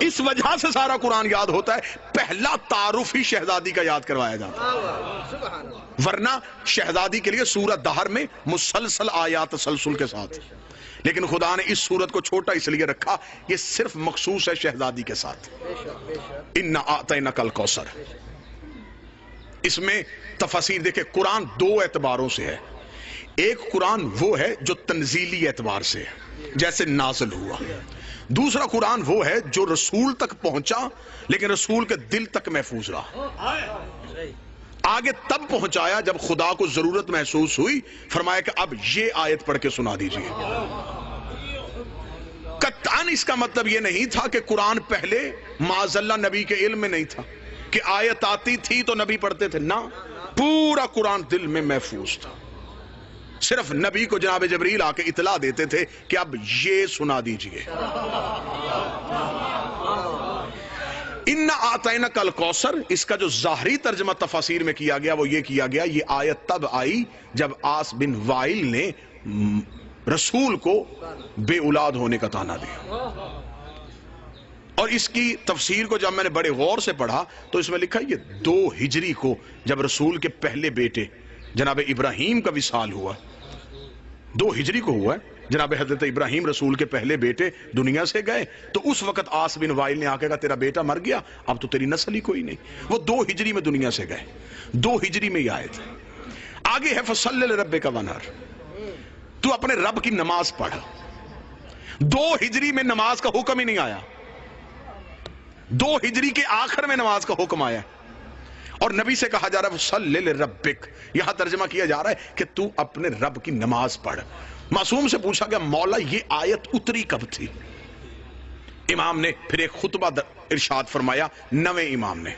اس وجہ سے سارا قرآن یاد ہوتا ہے، پہلا تعارف ہی شہزادی کا یاد کروایا جاتا ہے، ورنہ شہزادی کے لیے سورت دہر میں مسلسل آیات تسلسل کے ساتھ، لیکن خدا نے اس سورت کو چھوٹا اس لیے رکھا، یہ صرف مخصوص ہے شہزادی کے ساتھ۔ اِنَّا أَعْطَيْنَاكَ الْكَوْثَرَ۔ اس میں تفاسیر دیکھیں، قرآن دو اعتباروں سے ہے۔ ایک قرآن وہ ہے جو تنزیلی اعتبار سے ہے، جیسے نازل ہوا۔ دوسرا قرآن وہ ہے جو رسول تک پہنچا لیکن رسول کے دل تک محفوظ رہا، آگے تب پہنچایا جب خدا کو ضرورت محسوس ہوئی، فرمایا کہ اب یہ آیت پڑھ کے سنا دیجئے۔ قطعاً اس کا مطلب یہ نہیں تھا کہ قرآن پہلے معاذ اللہ نبی کے علم میں نہیں تھا، کہ آیت آتی تھی تو نبی پڑھتے تھے، نہ، پورا قرآن دل میں محفوظ تھا، صرف نبی کو جناب جبریل آ کے اطلاع دیتے تھے کہ اب یہ سنا دیجئے۔ اِنَّا أَعْطَيْنَاكَ الْكَوْثَرَ، اس کا جو ظاہری ترجمہ تفاسیر میں کیا گیا وہ یہ کیا گیا، یہ آیت تب آئی جب عاص بن وائل نے رسول کو بے اولاد ہونے کا طعنہ دیا، اور اس کی تفسیر کو جب میں نے بڑے غور سے پڑھا تو اس میں لکھا یہ 2 ہجری کو جب رسول کے پہلے بیٹے جناب ابراہیم کا وصال ہوا، 2 ہجری کو ہوا ہے، جناب حضرت ابراہیم رسول کے پہلے بیٹے دنیا سے گئے، تو اس وقت عاص بن وائل نے آ کے کہا تیرا بیٹا مر گیا، اب تو تیری نسل ہی کوئی نہیں۔ وہ 2 ہجری میں دنیا سے گئے، 2 ہجری میں یہ آیت ہے۔ آگے ہے فَصَلِّ لِرَبِّكَ وَانْحَرْ، تو اپنے رب کی نماز پڑھ۔ 2 ہجری میں نماز کا حکم ہی نہیں آیا، 2 ہجری کے آخر میں نماز کا حکم آیا، اور نبی سے کہا جا رہا ہے فَصَلِّ لِرَبِّكَ، یہاں ترجمہ کیا جا رہا ہے کہ تو اپنے رب کی نماز پڑھ۔ معصوم سے پوچھا گیا مولا یہ آیت اتری کب تھی؟ امام نے پھر ایک خطبہ ارشاد فرمایا، 9ویں امام نے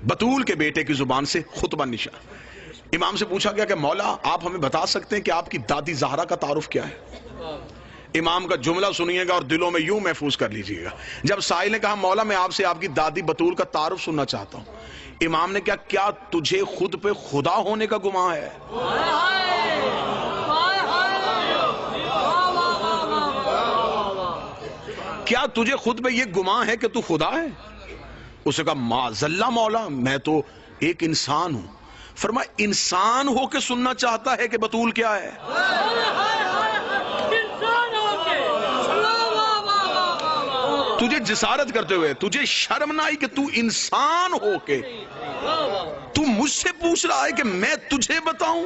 بطول کے بیٹے کی زبان سے خطبہ نشان۔ امام سے پوچھا گیا کہ مولا آپ ہمیں بتا سکتے ہیں کہ آپ کی دادی زہرا کا تعارف کیا ہے؟ امام کا جملہ سنیے گا اور دلوں میں یوں محفوظ کر لیجئے گا۔ جب سائل نے کہا مولا میں آپ سے آپ کی دادی بطول کا تعارف سننا چاہتا ہوں، امام نے کیا تجھے خود پہ خدا ہونے کا گمان ہے؟ کیا تجھے خود پہ یہ گمان ہے کہ تو خدا ہے؟ اسے کہا معاذ اللہ مولا میں تو ایک انسان ہوں۔ فرمایا انسان ہو کے سننا چاہتا ہے کہ بطول کیا ہے؟ تجھے جسارت کرتے ہوئے تجھے شرم نہ آئی کہ تو انسان ہو کے تو مجھ سے پوچھ رہا ہے کہ میں تجھے بتاؤں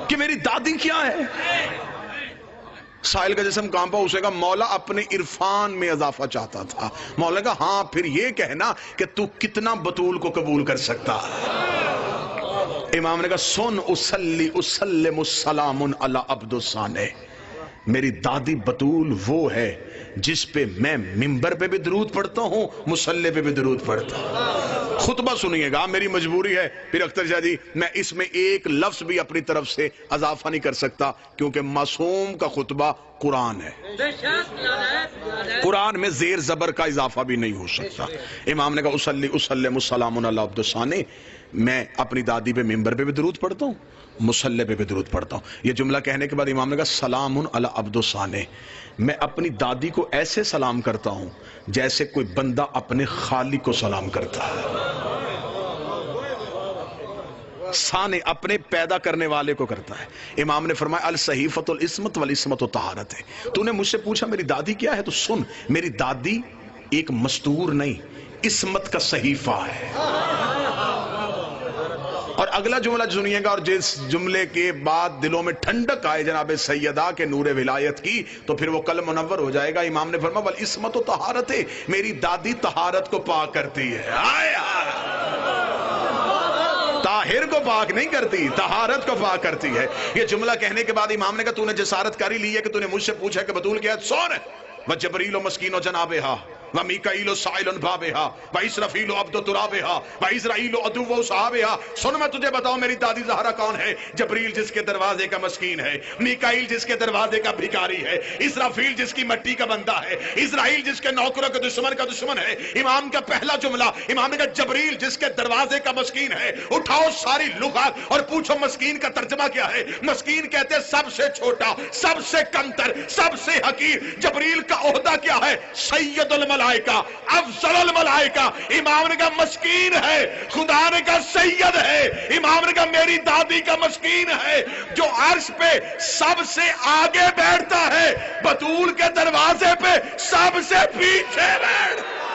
کہ میری دادی کیا ہے؟ سائل کا جسم کانپا، اسے کہا مولا اپنے عرفان میں اضافہ چاہتا تھا۔ مولا کہا ہاں پھر یہ کہنا کہ تو کتنا بطول کو قبول کر سکتا۔ امام نے کہا سن اسلی اسلم السلام علی عبد الصالح، میری دادی بطول وہ ہے جس پہ میں منبر پہ بھی درود پڑھتا ہوں، مصلی پہ بھی درود پڑھتا ہوں۔ خطبہ سنیے گا، میری مجبوری ہے پھر اختر شاہ جی، میں اس میں ایک لفظ بھی اپنی طرف سے اضافہ نہیں کر سکتا کیونکہ معصوم کا خطبہ قرآن ہے، قرآن میں زیر زبر کا اضافہ بھی نہیں ہو سکتا۔ امام نے کہا اسلی اسلم السلام علی عبد الصالح، میں اپنی دادی پہ منبر پہ بھی درود پڑھتا ہوں، مصلی پہ بھی درود پڑھتا ہوں۔ یہ جملہ کہنے کے بعد امام نے کہا سلام علی عبد الصالح، میں اپنی دادی کو ایسے سلام کرتا ہوں جیسے کوئی بندہ اپنے خالق کو سلام کرتا ہے، سانے اپنے پیدا کرنے والے کو کرتا ہے۔ امام نے فرمایا الصحیفۃ العصمت والعصمت طہارت ہے۔ تو نے مجھ سے پوچھا میری دادی کیا ہے، تو سن میری دادی ایک مستور نہیں، عصمت کا صحیفہ ہے۔ اور اگلا جملہ سنیے گا، اور جس جملے کے بعد دلوں میں ٹھنڈک آئے جناب سیدہ کے نور ولایت کی تو پھر وہ قلب منور ہو جائے گا۔ امام نے فرمایا والعصمت طہارت ہے، میری دادی طہارت کو پاک کرتی ہے۔ طاہر کو پاک نہیں کرتی، طہارت کو پاک کرتی ہے۔ یہ جملہ کہنے کے بعد امام نے کہا تو نے جسارت کر ہی لی ہے کہ تو نے مجھ سے پوچھا کہ بطول کیا ہے؟ سن وجبریل و مسکین و جنابہا، ومیکائیل سائل بابها واسرافیل عبد ترابها واسرائیل عدو صحابها۔ سن میں تجھے بتاؤں میری دادی زہرا کون ہے؟ جبریل جس کے دروازے کا مسکین ہے، میکائیل جس کے دروازے کا بھکاری ہے، اسرافیل جس کی مٹی کا بندہ ہے، اسرائیل جس کے نوکروں کے دشمن کا دشمن ہے۔ امام کا پہلا جملہ، امام نے کہا جبریل جس کے دروازے کا مسکین ہے۔ اٹھاؤ ساری لغات اور پوچھو مسکین کا ترجمہ کیا ہے؟ مسکین کہتے ہیں سب سے چھوٹا، سب سے کمتر، سب سے حقیر۔ جبریل کا عہدہ کیا ہے؟ سید الملائکہ، افضل الملائکہ۔ امام نے کہا مسکین ہے، خدا نے کہا سید ہے۔ امام نے کہا میری دادی کا مسکین ہے جو عرش پہ سب سے آگے بیٹھتا ہے، بطول کے دروازے پہ سب سے پیچھے بیٹھ